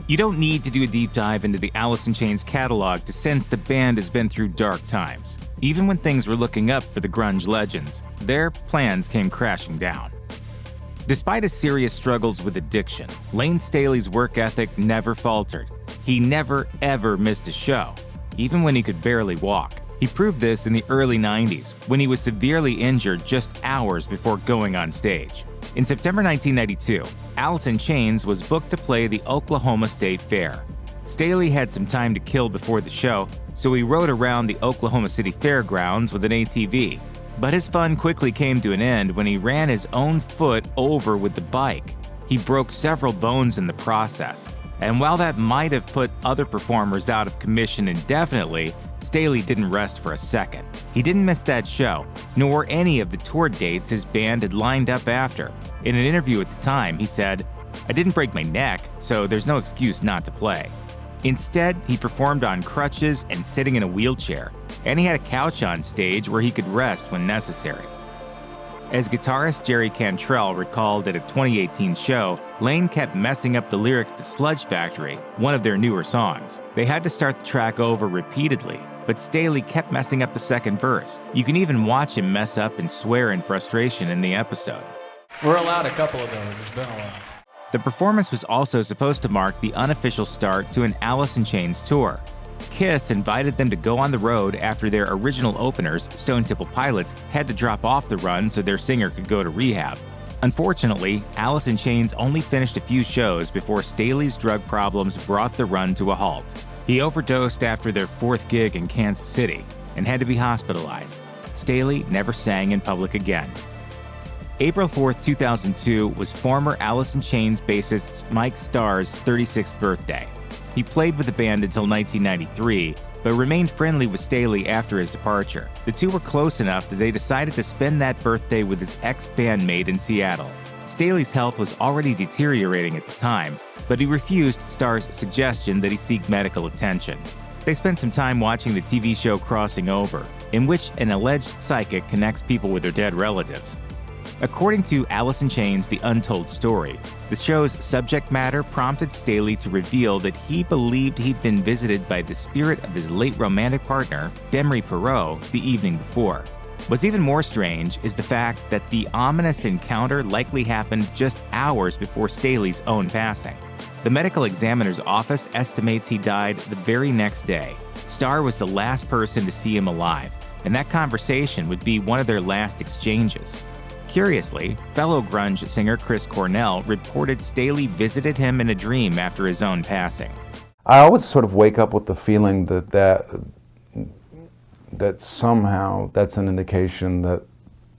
You don't need to do a deep dive into the Alice in Chains catalog to sense the band has been through dark times. Even when things were looking up for the grunge legends, their plans came crashing down. Despite his serious struggles with addiction, Layne Staley's work ethic never faltered. He never ever missed a show, even when he could barely walk. He proved this in the early 90s, when he was severely injured just hours before going on stage. In September 1992, Alice in Chains was booked to play the Oklahoma State Fair. Staley had some time to kill before the show, so he rode around the Oklahoma City Fairgrounds with an ATV. But his fun quickly came to an end when he ran his own foot over with the bike. He broke several bones in the process, and while that might have put other performers out of commission indefinitely, Staley didn't rest for a second. He didn't miss that show, nor any of the tour dates his band had lined up after. In an interview at the time, he said, "I didn't break my neck, so there's no excuse not to play." Instead, he performed on crutches and sitting in a wheelchair, and he had a couch on stage where he could rest when necessary. As guitarist Jerry Cantrell recalled at a 2018 show, Layne kept messing up the lyrics to Sludge Factory, one of their newer songs. They had to start the track over repeatedly, but Staley kept messing up the second verse. You can even watch him mess up and swear in frustration in the episode. We're allowed a couple of those, it's been a while. The performance was also supposed to mark the unofficial start to an Alice in Chains tour. Kiss invited them to go on the road after their original openers, Stone Temple Pilots, had to drop off the run so their singer could go to rehab. Unfortunately, Alice in Chains only finished a few shows before Staley's drug problems brought the run to a halt. He overdosed after their fourth gig in Kansas City and had to be hospitalized. Staley never sang in public again. April 4, 2002 was former Alice in Chains bassist Mike Starr's 36th birthday. He played with the band until 1993, but remained friendly with Staley after his departure. The two were close enough that they decided to spend that birthday with his ex-bandmate in Seattle. Staley's health was already deteriorating at the time, but he refused Starr's suggestion that he seek medical attention. They spent some time watching the TV show Crossing Over, in which an alleged psychic connects people with their dead relatives. According to Alice in Chains: The Untold Story, the show's subject matter prompted Staley to reveal that he believed he'd been visited by the spirit of his late romantic partner, Demry Perot, the evening before. What's even more strange is the fact that the ominous encounter likely happened just hours before Staley's own passing. The medical examiner's office estimates he died the very next day. Starr was the last person to see him alive, and that conversation would be one of their last exchanges. Curiously, fellow grunge singer Chris Cornell reported Staley visited him in a dream after his own passing. I always sort of wake up with the feeling that somehow that's an indication that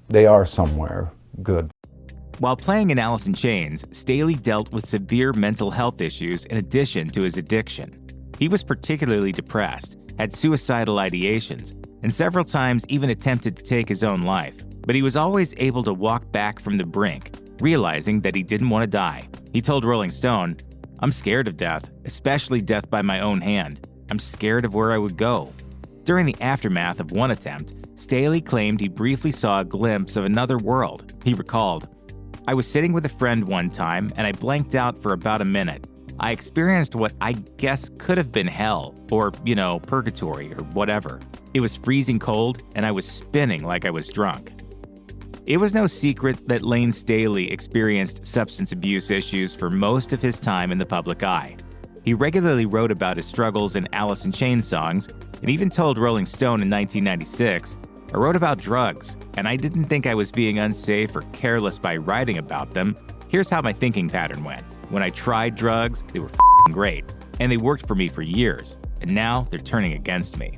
they are somewhere good. While playing in Alice in Chains, Staley dealt with severe mental health issues in addition to his addiction. He was particularly depressed, had suicidal ideations, and several times even attempted to take his own life. But he was always able to walk back from the brink, realizing that he didn't want to die. He told Rolling Stone, "I'm scared of death, especially death by my own hand. I'm scared of where I would go." During the aftermath of one attempt, Staley claimed he briefly saw a glimpse of another world. He recalled, "I was sitting with a friend one time and I blanked out for about a minute. I experienced what I guess could have been hell, or, purgatory, or whatever. It was freezing cold and I was spinning like I was drunk." It was no secret that Layne Staley experienced substance abuse issues for most of his time in the public eye. He regularly wrote about his struggles in Alice in Chains songs, and even told Rolling Stone in 1996, "I wrote about drugs, and I didn't think I was being unsafe or careless by writing about them. Here's how my thinking pattern went. When I tried drugs, they were great, and they worked for me for years, and now they're turning against me."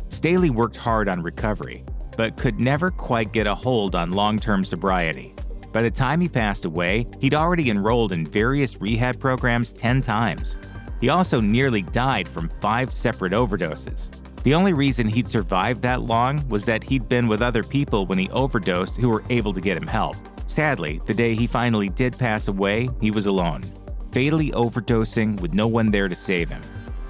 Staley worked hard on recovery, but could never quite get a hold on long-term sobriety. By the time he passed away, he'd already enrolled in various rehab programs 10 times. He also nearly died from 5 separate overdoses. The only reason he'd survived that long was that he'd been with other people when he overdosed who were able to get him help. Sadly, the day he finally did pass away, he was alone, fatally overdosing with no one there to save him.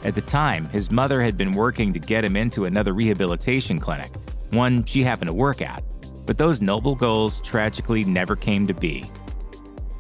At the time, his mother had been working to get him into another rehabilitation clinic, one she happened to work at, but those noble goals tragically never came to be.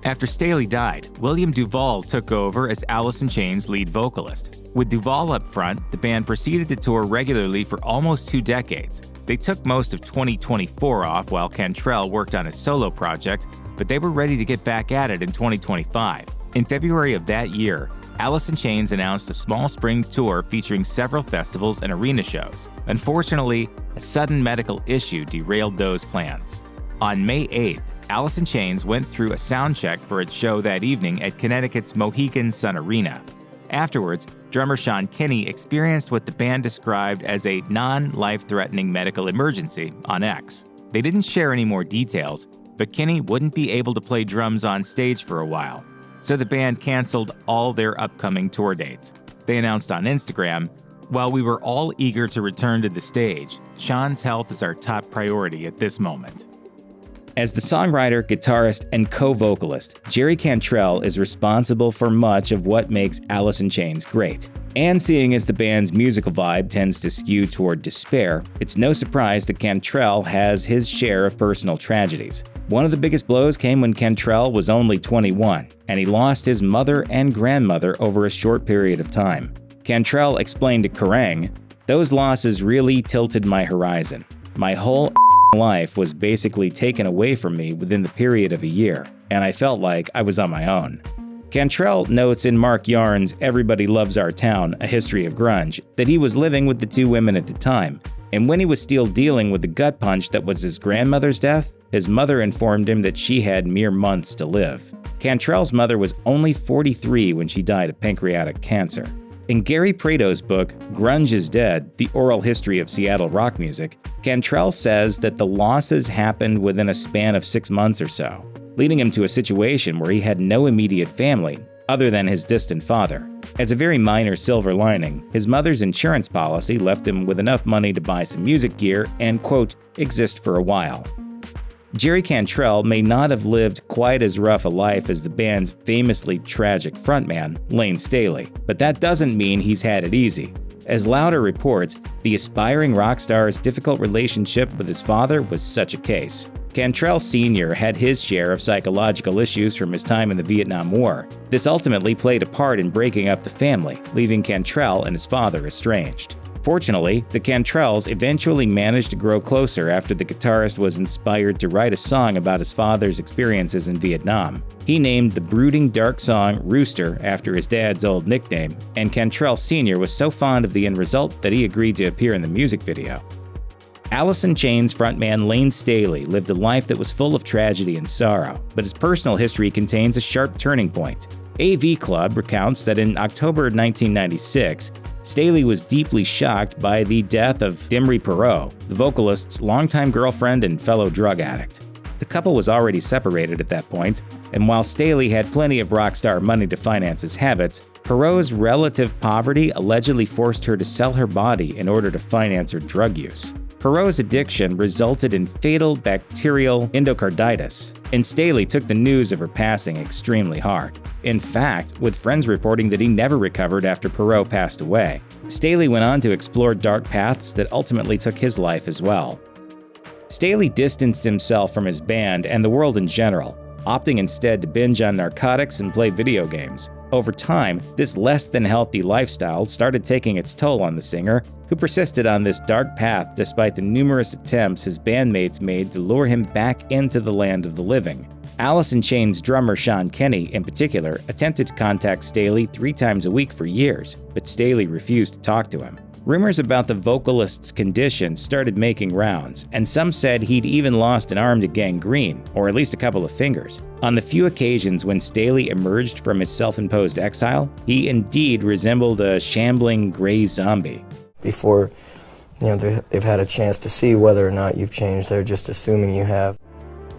After Staley died, William DuVall took over as Alice in Chains' lead vocalist. With DuVall up front, the band proceeded to tour regularly for almost 2 decades. They took most of 2024 off while Cantrell worked on his solo project, but they were ready to get back at it in 2025. In February of that year, Alice in Chains announced a small spring tour featuring several festivals and arena shows. Unfortunately, a sudden medical issue derailed those plans. On May 8th, Alice in Chains went through a sound check for its show that evening at Connecticut's Mohegan Sun Arena. Afterwards, drummer Sean Kinney experienced what the band described as a non-life-threatening medical emergency on X. They didn't share any more details, but Kinney wouldn't be able to play drums on stage for a while, so the band canceled all their upcoming tour dates. They announced on Instagram, "While we were all eager to return to the stage, Sean's health is our top priority at this moment." As the songwriter, guitarist, and co-vocalist, Jerry Cantrell is responsible for much of what makes Alice in Chains great. And seeing as the band's musical vibe tends to skew toward despair, it's no surprise that Cantrell has his share of personal tragedies. One of the biggest blows came when Cantrell was only 21, and he lost his mother and grandmother over a short period of time. Cantrell explained to Kerrang!, "Those losses really tilted my horizon. My whole life was basically taken away from me within the period of a year, and I felt like I was on my own." Cantrell notes in Mark Yarn's Everybody Loves Our Town, A History of Grunge, that he was living with the 2 women at the time, and when he was still dealing with the gut punch that was his grandmother's death, his mother informed him that she had mere months to live. Cantrell's mother was only 43 when she died of pancreatic cancer. In Gary Prado's book, Grunge is Dead, The Oral History of Seattle Rock Music, Cantrell says that the losses happened within a span of 6 months or so, leading him to a situation where he had no immediate family, other than his distant father. As a very minor silver lining, his mother's insurance policy left him with enough money to buy some music gear and, quote, exist for a while. Jerry Cantrell may not have lived quite as rough a life as the band's famously tragic frontman, Layne Staley, but that doesn't mean he's had it easy. As Louder reports, the aspiring rock star's difficult relationship with his father was such a case. Cantrell Sr. had his share of psychological issues from his time in the Vietnam War. This ultimately played a part in breaking up the family, leaving Cantrell and his father estranged. Fortunately, the Cantrells eventually managed to grow closer after the guitarist was inspired to write a song about his father's experiences in Vietnam. He named the brooding dark song Rooster after his dad's old nickname, and Cantrell Sr. was so fond of the end result that he agreed to appear in the music video. Alice in Chains frontman Layne Staley lived a life that was full of tragedy and sorrow, but his personal history contains a sharp turning point. AV Club recounts that in October 1996, Staley was deeply shocked by the death of Dimri Perot, the vocalist's longtime girlfriend and fellow drug addict. The couple was already separated at that point, and while Staley had plenty of rock star money to finance his habits, Perot's relative poverty allegedly forced her to sell her body in order to finance her drug use. Perot's addiction resulted in fatal bacterial endocarditis, and Staley took the news of her passing extremely hard. In fact, with friends reporting that he never recovered after Perot passed away, Staley went on to explore dark paths that ultimately took his life as well. Staley distanced himself from his band and the world in general, opting instead to binge on narcotics and play video games. Over time, this less-than-healthy lifestyle started taking its toll on the singer, who persisted on this dark path despite the numerous attempts his bandmates made to lure him back into the land of the living. Alice in Chains drummer Sean Kinney, in particular, attempted to contact Staley 3 times a week for years, but Staley refused to talk to him. Rumors about the vocalist's condition started making rounds, and some said he'd even lost an arm to gangrene, or at least a couple of fingers. On the few occasions when Staley emerged from his self-imposed exile, he indeed resembled a shambling gray zombie. Before they've had a chance to see whether or not you've changed, they're just assuming you have.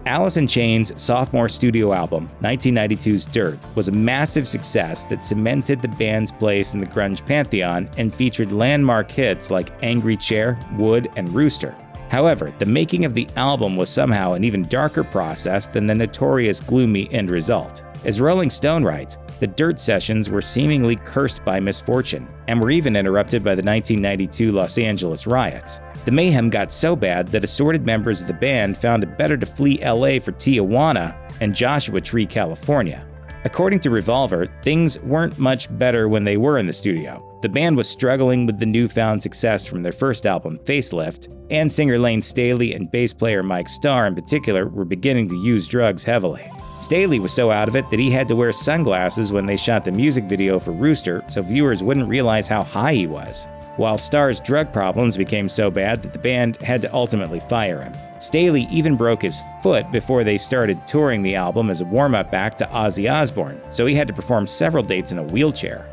Alice in Chains' sophomore studio album, 1992's Dirt, was a massive success that cemented the band's place in the grunge pantheon and featured landmark hits like Angry Chair, Wood, and Rooster. However, the making of the album was somehow an even darker process than the notorious gloomy end result. As Rolling Stone writes, The Dirt sessions were seemingly cursed by misfortune, and were even interrupted by the 1992 Los Angeles riots. The mayhem got so bad that assorted members of the band found it better to flee LA for Tijuana and Joshua Tree, California. According to Revolver, things weren't much better when they were in the studio. The band was struggling with the newfound success from their first album, Facelift, and singer Layne Staley and bass player Mike Starr in particular were beginning to use drugs heavily. Staley was so out of it that he had to wear sunglasses when they shot the music video for Rooster so viewers wouldn't realize how high he was, while Starr's drug problems became so bad that the band had to ultimately fire him. Staley even broke his foot before they started touring the album as a warm-up act to Ozzy Osbourne, so he had to perform several dates in a wheelchair.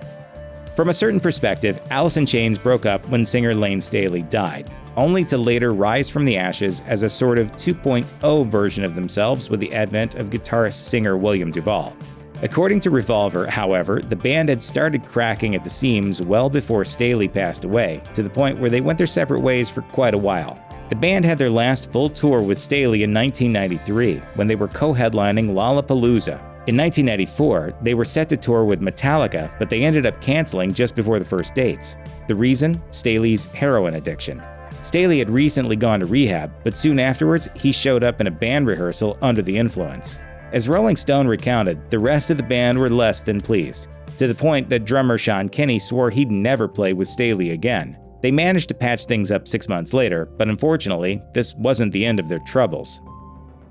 From a certain perspective, Alice in Chains broke up when singer Layne Staley died, only to later rise from the ashes as a sort of 2.0 version of themselves with the advent of guitarist-singer William DuVall. According to Revolver, however, the band had started cracking at the seams well before Staley passed away, to the point where they went their separate ways for quite a while. The band had their last full tour with Staley in 1993, when they were co-headlining Lollapalooza. In 1994, they were set to tour with Metallica, but they ended up canceling just before the first dates. The reason? Staley's heroin addiction. Staley had recently gone to rehab, but soon afterwards, he showed up in a band rehearsal under the influence. As Rolling Stone recounted, the rest of the band were less than pleased, to the point that drummer Sean Kinney swore he'd never play with Staley again. They managed to patch things up 6 months later, but unfortunately, this wasn't the end of their troubles.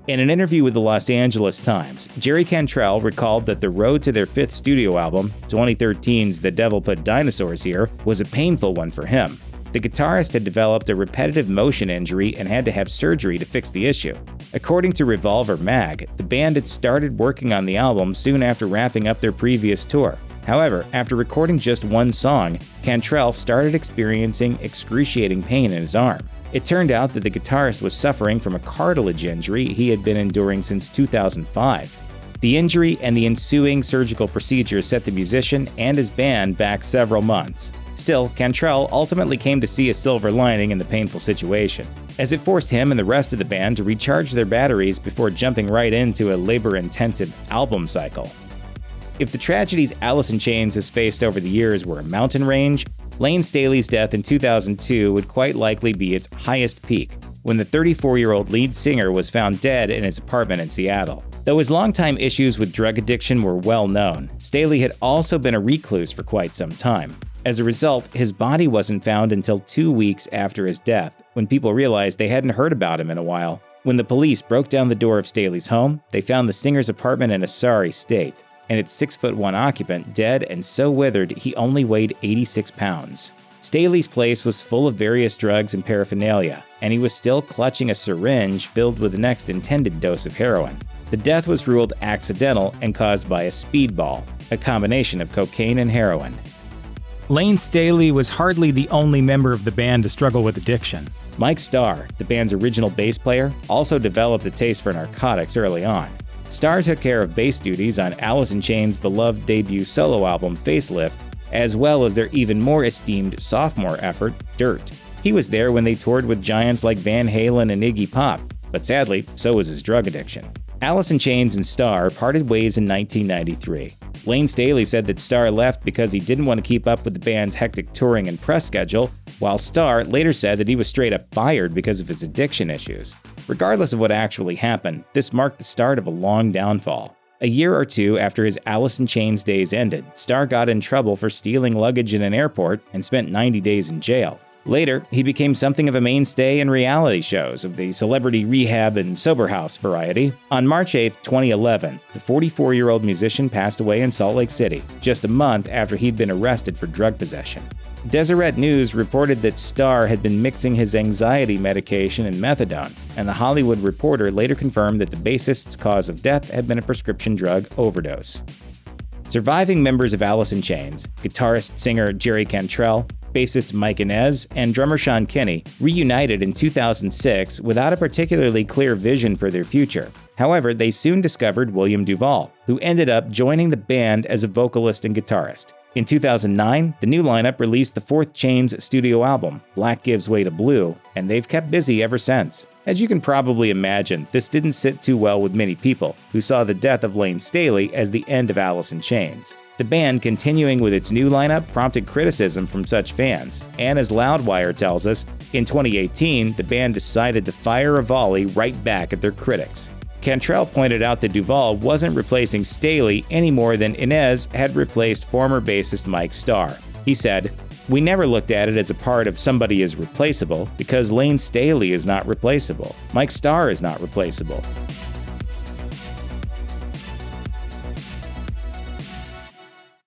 In an interview with the Los Angeles Times, Jerry Cantrell recalled that the road to their fifth studio album, 2013's The Devil Put Dinosaurs Here, was a painful one for him. The guitarist had developed a repetitive motion injury and had to have surgery to fix the issue. According to Revolver Mag, the band had started working on the album soon after wrapping up their previous tour. However, after recording just one song, Cantrell started experiencing excruciating pain in his arm. It turned out that the guitarist was suffering from a cartilage injury he had been enduring since 2005. The injury and the ensuing surgical procedure set the musician and his band back several months. Still, Cantrell ultimately came to see a silver lining in the painful situation, as it forced him and the rest of the band to recharge their batteries before jumping right into a labor-intensive album cycle. If the tragedies Alice in Chains has faced over the years were a mountain range, Layne Staley's death in 2002 would quite likely be its highest peak, when the 34-year-old lead singer was found dead in his apartment in Seattle. Though his longtime issues with drug addiction were well known, Staley had also been a recluse for quite some time. As a result, his body wasn't found until 2 weeks after his death, when people realized they hadn't heard about him in a while. When the police broke down the door of Staley's home, they found the singer's apartment in a sorry state, and its 6'1" occupant dead and so withered he only weighed 86 pounds. Staley's place was full of various drugs and paraphernalia, and he was still clutching a syringe filled with the next intended dose of heroin. The death was ruled accidental and caused by a speedball, a combination of cocaine and heroin. Layne Staley was hardly the only member of the band to struggle with addiction. Mike Starr, the band's original bass player, also developed a taste for narcotics early on. Starr took care of bass duties on Alice in Chains' beloved debut solo album, Facelift, as well as their even more esteemed sophomore effort, Dirt. He was there when they toured with giants like Van Halen and Iggy Pop, but sadly, so was his drug addiction. Alice in Chains and Starr parted ways in 1993. Layne Staley said that Starr left because he didn't want to keep up with the band's hectic touring and press schedule, while Starr later said that he was straight up fired because of his addiction issues. Regardless of what actually happened, this marked the start of a long downfall. A year or two after his Alice in Chains days ended, Starr got in trouble for stealing luggage in an airport and spent 90 days in jail. Later, he became something of a mainstay in reality shows of the celebrity rehab and sober house variety. On March 8, 2011, the 44-year-old musician passed away in Salt Lake City, just a month after he'd been arrested for drug possession. Deseret News reported that Starr had been mixing his anxiety medication and methadone, and The Hollywood Reporter later confirmed that the bassist's cause of death had been a prescription drug overdose. Surviving members of Alice in Chains, guitarist-singer Jerry Cantrell, bassist Mike Inez, and drummer Sean Kinney reunited in 2006 without a particularly clear vision for their future. However, they soon discovered William DuVall, who ended up joining the band as a vocalist and guitarist. In 2009, the new lineup released the fourth Chains studio album, Black Gives Way to Blue, and they've kept busy ever since. As you can probably imagine, this didn't sit too well with many people, who saw the death of Layne Staley as the end of Alice in Chains. The band continuing with its new lineup prompted criticism from such fans, and as Loudwire tells us, in 2018, the band decided to fire a volley right back at their critics. Cantrell pointed out that DuVall wasn't replacing Staley any more than Inez had replaced former bassist Mike Starr. He said, "We never looked at it as a part of somebody is replaceable, because Layne Staley is not replaceable. Mike Starr is not replaceable.